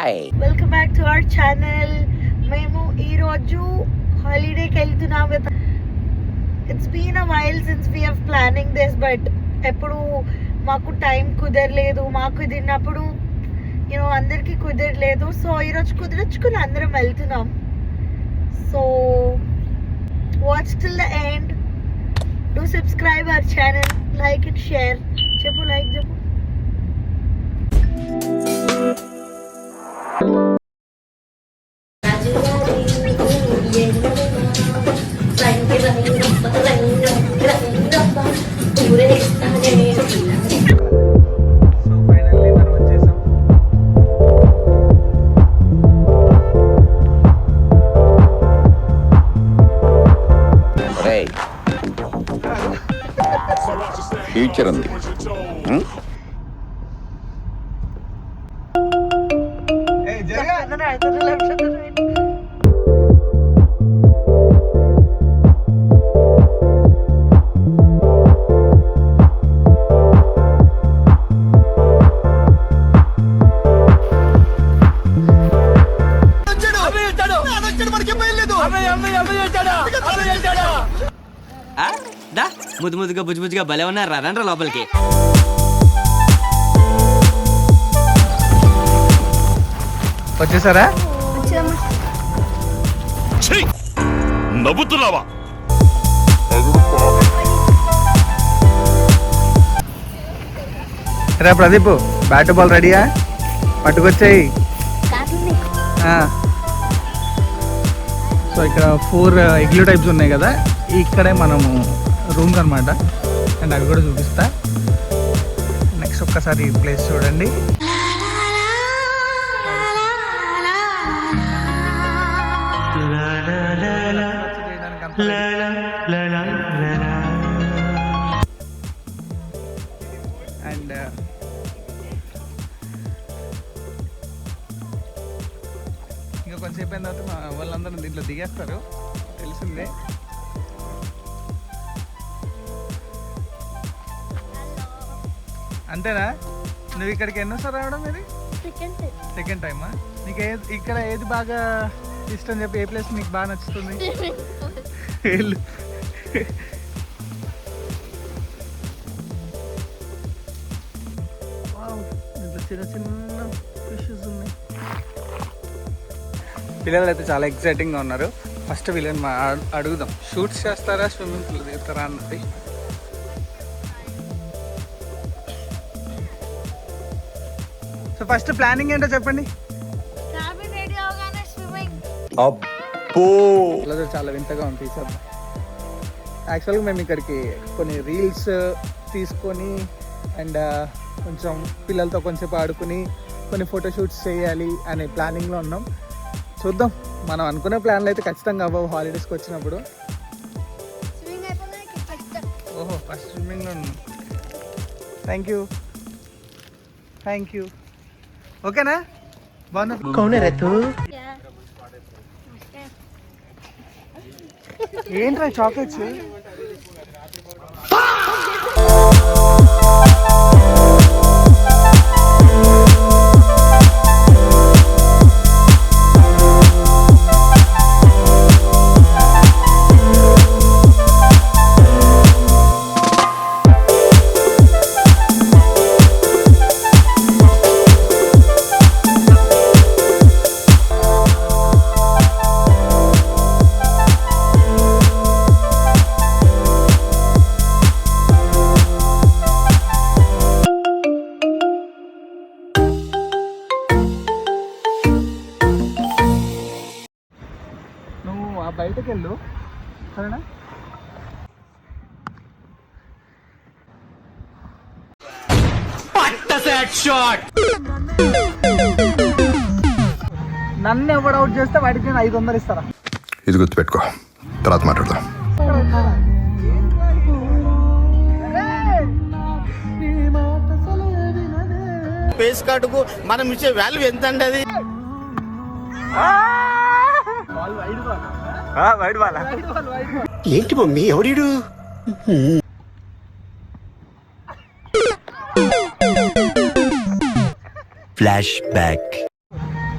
Hi, welcome back to our channel. మేము ఈరోజు హాలిడేకి వెళ్తున్నాం. It's been a while since we have planning this, but ఎప్పుడు మాకు టైం కుదరలేదు. మాకు కుదిరినప్పుడు అందరికీ కుదరలేదు. సో ఈరోజు కుదిరించుకుని అందరం వెళ్తున్నాం. So watch till the end. Do subscribe our channel, like it, share. చెప్పు, లైక్ చెప్పు. ఫ్యూచర్ ఉంది. ముద్దు ముద్దుగా బుజ్జు బుజ్జుగా భలే ఉన్నారు. రండ్రా లోపలికి. వచ్చేసారా? నవ్వుతున్నావా? రా ప్రదీప్, బ్యాట్ బాల్ రెడీయా? పట్టుకొచ్చాయి. సో ఇక్కడ 4 ఇగ్లూ టైప్స్ ఉన్నాయి కదా, ఇక్కడే మనము రూమ్స్ అనమాట. అండ్ అవి కూడా చూపిస్తా. నెక్స్ట్ ఒక్కసారి ఈ ప్లేస్ చూడండి. అండ్ ఇంకా కొంచెంసేపు అయిన తర్వాత మా వాళ్ళందరూ దీంట్లో దిగేస్తారు, తెలిసిందే. అంతేనా? నువ్వు ఇక్కడికి ఎన్నోసారి రావడం? ఇది సెకండ్ టైమా? నీకు ఇక్కడ ఏది బాగా ఇష్టం చెప్పి, ఏ ప్లేస్ నీకు బాగా నచ్చుతుంది? చిన్న చిన్న ఫిషెస్ ఉన్నాయి. పిల్లలు అయితే చాలా ఎక్సైటింగ్గా ఉన్నారు. ఫస్ట్ వీళ్ళని అడుగుదాం, షూట్స్ చేస్తారా, స్విమ్మింగ్ పూల్ దిగుతారా అన్నది. సో ఫస్ట్ ప్లానింగ్ ఏంటో చెప్పండి. చాలా వింతగా ఉంది. తీసేద్దాం. యాక్చువల్గా మేము ఇక్కడికి కొన్ని రీల్స్ తీసుకొని అండ్ కొంచెం పిల్లలతో కొంచెంసేపు ఆడుకుని కొన్ని ఫోటోషూట్స్ చేయాలి అనే ప్లానింగ్లో ఉన్నాం. చూద్దాం, మనం అనుకునే ప్లాన్లు అయితే ఖచ్చితంగా అవ్వవు హాలిడేస్కి వచ్చినప్పుడు. ఓహో, ఫస్ట్ స్విమ్మింగ్లో ఉన్నాం. Thank you. ఓకేనా? బాగున్నా. ఏంట్రా చాక్లెట్స్? బయటకు వెళ్ళు, సరేనా? నన్ను ఎవడు అవుట్ చేస్తే వాడికి నేను 500 ఇస్తారా? ఇది గుర్తుపెట్టుకో, తర్వాత మాట్లాడదాం. ఫేస్ కార్డుకు మనం ఇచ్చే వాల్యూ ఎంత అండి? అది ఏంటి మమ్మీ, ఎవడు? Flash back.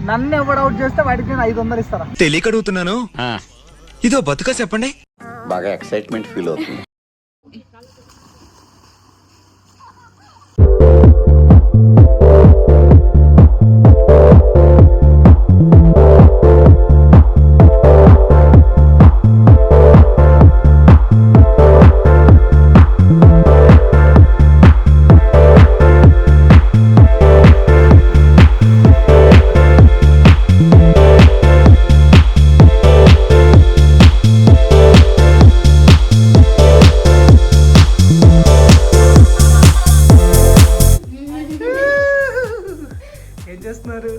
నన్ను ఎవడు అవుట్ చేస్తే వాడికి నేను 500 ఇస్తారా? తెలియక అడుగుతున్నాను, ఇదో బతుక చెప్పండి. బాగా ఎక్సైట్మెంట్ ఫీల్ అవుతుంది. ఏం చేస్తున్నారు?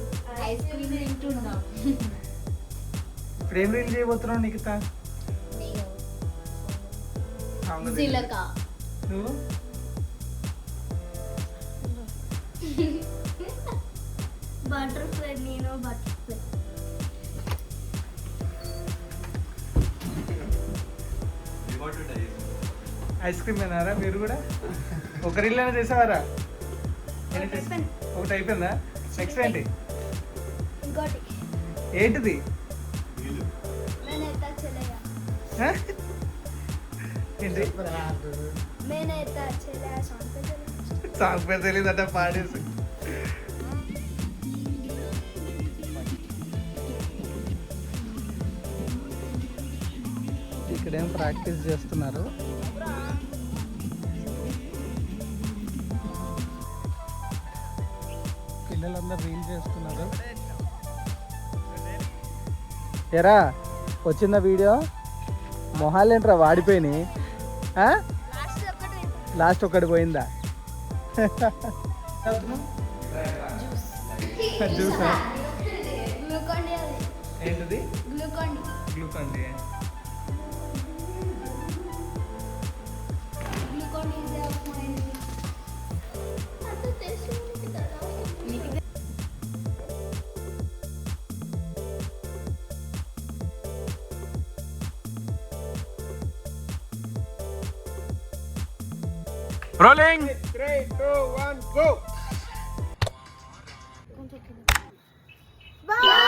ఐస్ క్రీమ్ తింటున్నాం. ఇప్పుడు ఏం రీల్ చేయబోతున్నావు నిఖితా? అవును, చిలక నువ్వు బటర్ఫ్లై, నేను బటర్ఫ్లై. ఐస్ క్రీమ్ తిన్నారా మీరు కూడా? ఒక రీల్ అయినా చేసేవారా? ఒకటి అయిపోయిందా? నెక్స్ట్ ఏంటి? ఇంకోటి ఏంటిది? మేనేతా చెలయా, హ? ఏంటి? మేనేతా చెలయా సాంగ్ పేరు. సాంగ్ పేరు తెలియదట, పాడేసి. ఇక్కడేం ప్రాక్టీస్ చేస్తున్నారు. పిల్లలందరూ రీల్ చేస్తున్నారు. ఎరా వచ్చిందా వీడియో? మొహాలేంట్రా వాడిపోయినాయి. లాస్ట్ ఒకటి పోయిందా? జ్యూసా? Glucon D. ఏంటిది? Glucon D. Glucon D. Glucon D is of mind. అంత టేస్ట్ ఉంది కదా. రోలింగ్. 3, 2, 1 go. Bye.